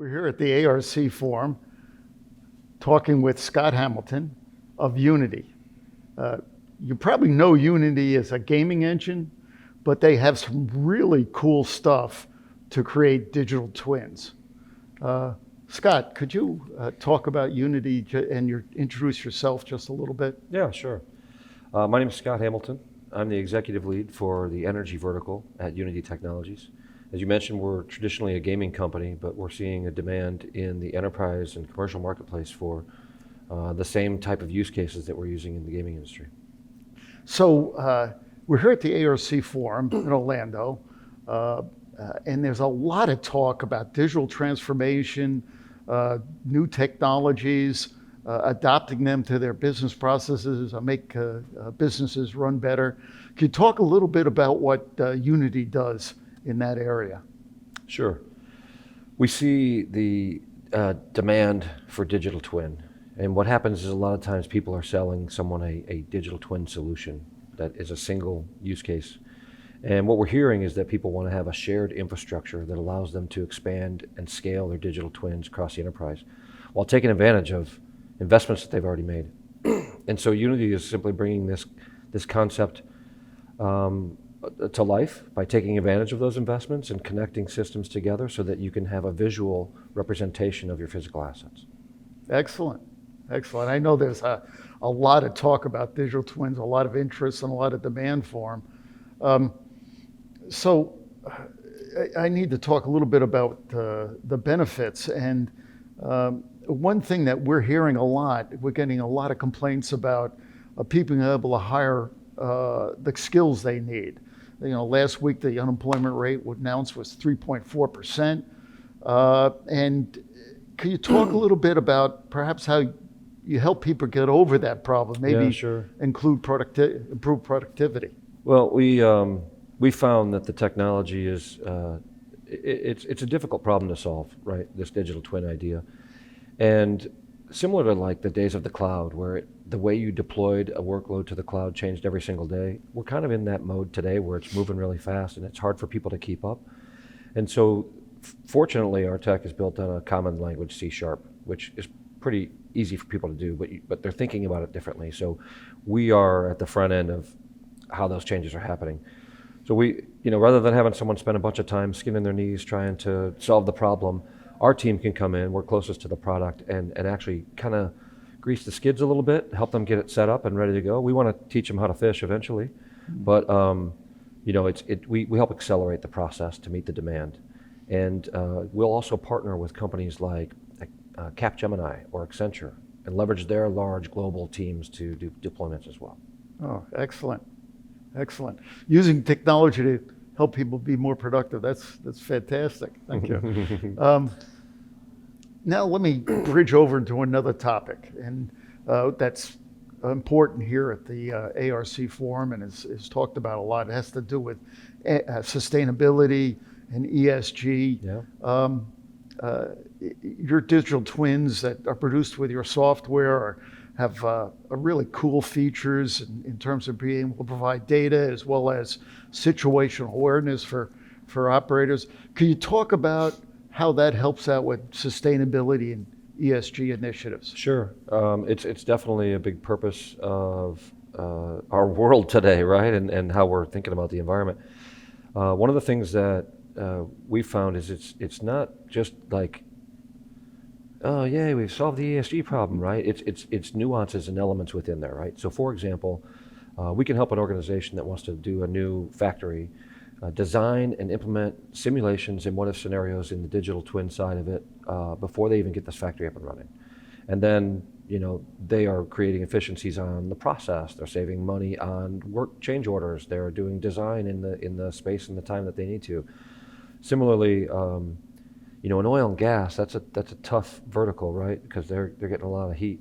We're here at the ARC Forum talking with Scott Hamilton of Unity. You probably know Unity as a gaming engine, but they have some really cool stuff to create digital twins. Scott, could you talk about Unity and introduce yourself just a little bit? Yeah, sure. My name is Scott Hamilton. I'm the executive lead for the energy vertical at Unity Technologies. As you mentioned, we're traditionally a gaming company, but we're seeing a demand in the enterprise and commercial marketplace for the same type of use cases that we're using in the gaming industry. So we're here at the ARC Forum in Orlando, and there's a lot of talk about digital transformation, new technologies, adopting them to their business processes, make businesses run better. Can you talk a little bit about what Unity does in that area? Sure. We see the demand for digital twin. And what happens is a lot of times people are selling someone a digital twin solution that is a single use case. And what we're hearing is that people want to have a shared infrastructure that allows them to expand and scale their digital twins across the enterprise while taking advantage of investments that they've already made. And so Unity is simply bringing this concept to life by taking advantage of those investments and connecting systems together so that you can have a visual representation of your physical assets. Excellent. Excellent. I know there's a lot of talk about digital twins, a lot of interest and a lot of demand for them. So I need to talk a little bit about the benefits. And one thing that we're hearing a lot, we're getting a lot of complaints about people being able to hire the skills they need. You know, last week the unemployment rate announced was 3.4%. And can you talk a little bit about perhaps how you help people get over that problem? Maybe Yeah, sure. improve productivity. Well, we found that the technology is it's a difficult problem to solve, right? This digital twin idea, and similar to like the days of the cloud, where the way you deployed a workload to the cloud changed every single day. We're kind of in that mode today, where it's moving really fast and it's hard for people to keep up. And so, fortunately, our tech is built on a common language, C#, which is pretty easy for people to do, but they're thinking about it differently. So we are at the front end of how those changes are happening. So we, rather than having someone spend a bunch of time skinning their knees trying to solve the problem, our team can come in, we're closest to the product, and actually kind of grease the skids a little bit, help them get it set up and ready to go. We want to teach them how to fish eventually, but we help accelerate the process to meet the demand. And we'll also partner with companies like Capgemini or Accenture and leverage their large global teams to do deployments as well. Oh, excellent. Excellent. Using technology to help people be more productive. That's fantastic. Thank you. Now let me bridge over into another topic, and that's important here at the ARC Forum and is talked about a lot. It has to do with sustainability and ESG. Yeah. Your digital twins that are produced with your software have really cool features in terms of being able to provide data as well as situational awareness for operators. Can you talk about how that helps out with sustainability and ESG initiatives? Sure. It's definitely a big purpose of our world today, right? And how we're thinking about the environment. One of the things that we found is it's not just like, oh yay, we've solved the ESG problem, right? It's nuances and elements within there, right? So for example, we can help an organization that wants to do a new factory design and implement simulations and what if scenarios in the digital twin side of it before they even get this factory up and running. And then, they are creating efficiencies on the process. They're saving money on work change orders. They're doing design in the space and the time that they need to. Similarly, in oil and gas, that's a tough vertical, right? Because they're getting a lot of heat.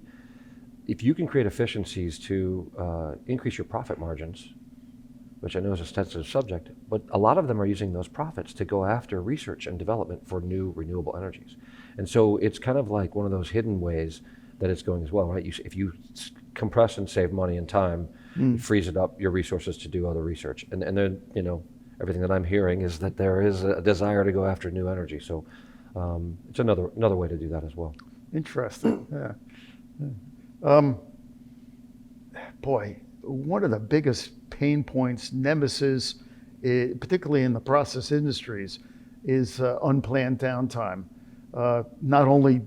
If you can create efficiencies to increase your profit margins, which I know is a sensitive subject, but a lot of them are using those profits to go after research and development for new renewable energies. And so it's kind of like one of those hidden ways that it's going as well, right? If you compress and save money and time, it frees it up, your resources to do other research. And then, everything that I'm hearing is that there is a desire to go after new energy. So It's another way to do that as well. Interesting. Yeah. Um, Boy, one of the biggest pain points, nemesis, particularly in the process industries, is unplanned downtime. Not only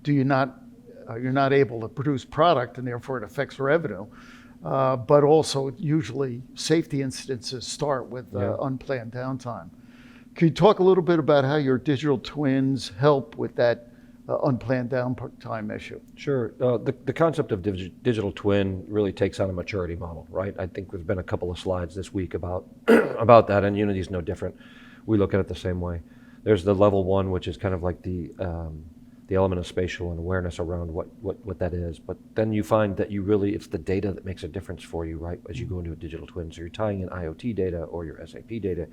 do you're not able to produce product and therefore it affects revenue, but also usually safety incidences start with unplanned downtime. Can you talk a little bit about how your digital twins help with that unplanned downtime issue? Sure. The concept of digital twin really takes on a maturity model, right? I think there's been a couple of slides this week about about that, and Unity's no different. We look at it the same way. There's the level one, which is kind of like the element of spatial and awareness around what that is. But then you find that it's the data that makes a difference for you, right? As you go into a digital twin. So you're tying in IoT data or your SAP data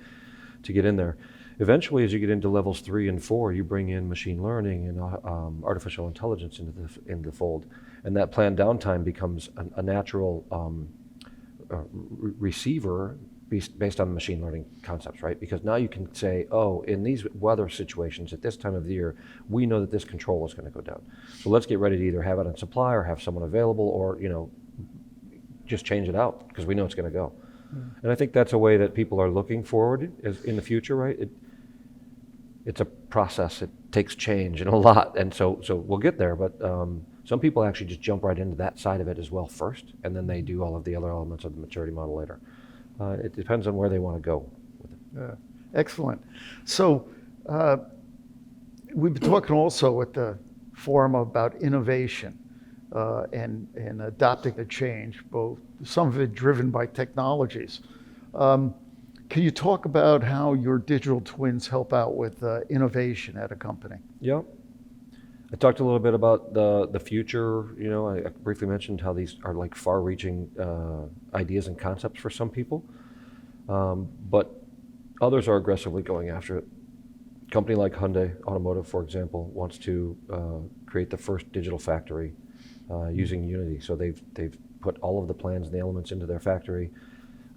to get in there. Eventually, as you get into levels 3 and 4, you bring in machine learning and artificial intelligence into the fold, and that planned downtime becomes a natural receiver based on machine learning concepts, right? Because now you can say, oh, in these weather situations at this time of the year, we know that this control is going to go down. So let's get ready to either have it on supply or have someone available, or just change it out because we know it's going to go. And I think that's a way that people are looking forward in the future, right? It's a process. It takes change and a lot, and so we'll get there. But some people actually just jump right into that side of it as well first, and then they do all of the other elements of the maturity model later. It depends on where they want to go with it. Excellent. So we've been talking also at the forum about innovation and adopting the change, both some of it driven by technologies. Can you talk about how your digital twins help out with innovation at a company? Yeah. I talked a little bit about the future. I briefly mentioned how these are like far-reaching ideas and concepts for some people, but others are aggressively going after it. A company like Hyundai Automotive, for example, wants to create the first digital factory using Unity. So they've put all of the plans and the elements into their factory,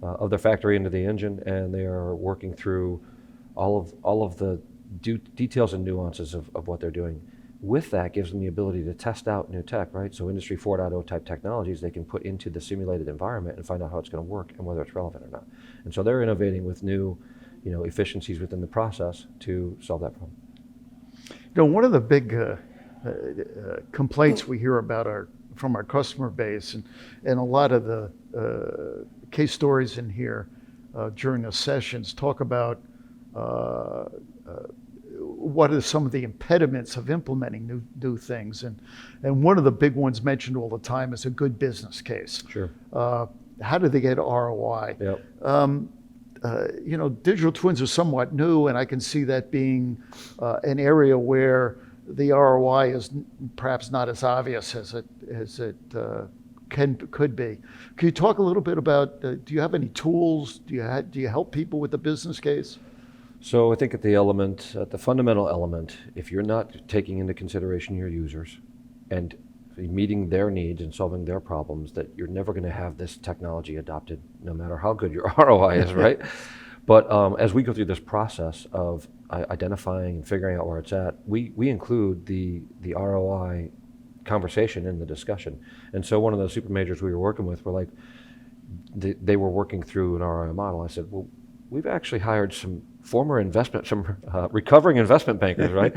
into the engine, and they are working through all of the details and nuances of what they're doing. With that, gives them the ability to test out new tech, right? So Industry 4.0 type technologies they can put into the simulated environment and find out how it's going to work and whether it's relevant or not. And so they're innovating with new, efficiencies within the process to solve that problem. One of the big complaints we hear about from our customer base, and a lot of the case stories in here during the sessions talk about what are some of the impediments of implementing new things. And one of the big ones mentioned all the time is a good business case. Sure. How do they get ROI? Yep. Digital twins are somewhat new, and I can see that being an area where the ROI is perhaps not as obvious as it could be. Can you talk a little bit about, do you have any tools? Do you help people with the business case? So I think at the fundamental element, if you're not taking into consideration your users and meeting their needs and solving their problems, that you're never going to have this technology adopted, no matter how good your ROI is, right? But as we go through this process of identifying and figuring out where it's at, we include the ROI conversation in the discussion. And so one of the super majors we were working with were like, they were working through an ROI model. I said, well, we've actually hired some recovering investment bankers, right,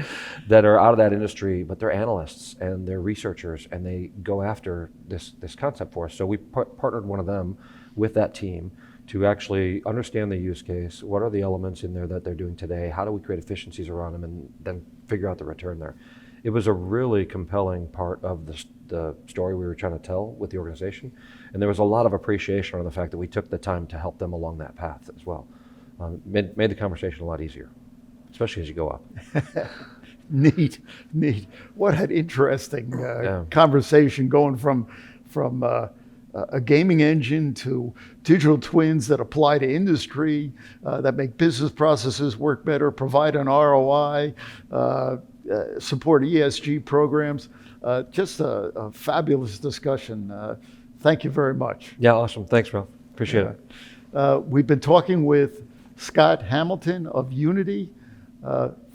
that are out of that industry, but they're analysts and they're researchers, and they go after this concept for us. So we partnered one of them with that team to actually understand the use case. What are the elements in there that they're doing today? How do we create efficiencies around them, and then figure out the return there? It was a really compelling part of the story we were trying to tell with the organization, and there was a lot of appreciation on the fact that we took the time to help them along that path as well. Made the conversation a lot easier, especially as you go up. Neat. What an interesting conversation, going from a gaming engine to digital twins that apply to industry, that make business processes work better, provide an ROI, support ESG programs. Just a fabulous discussion. Thank you very much. Yeah, awesome. Thanks, Ralph. Appreciate it. We've been talking with Scott Hamilton of Unity.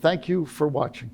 Thank you for watching.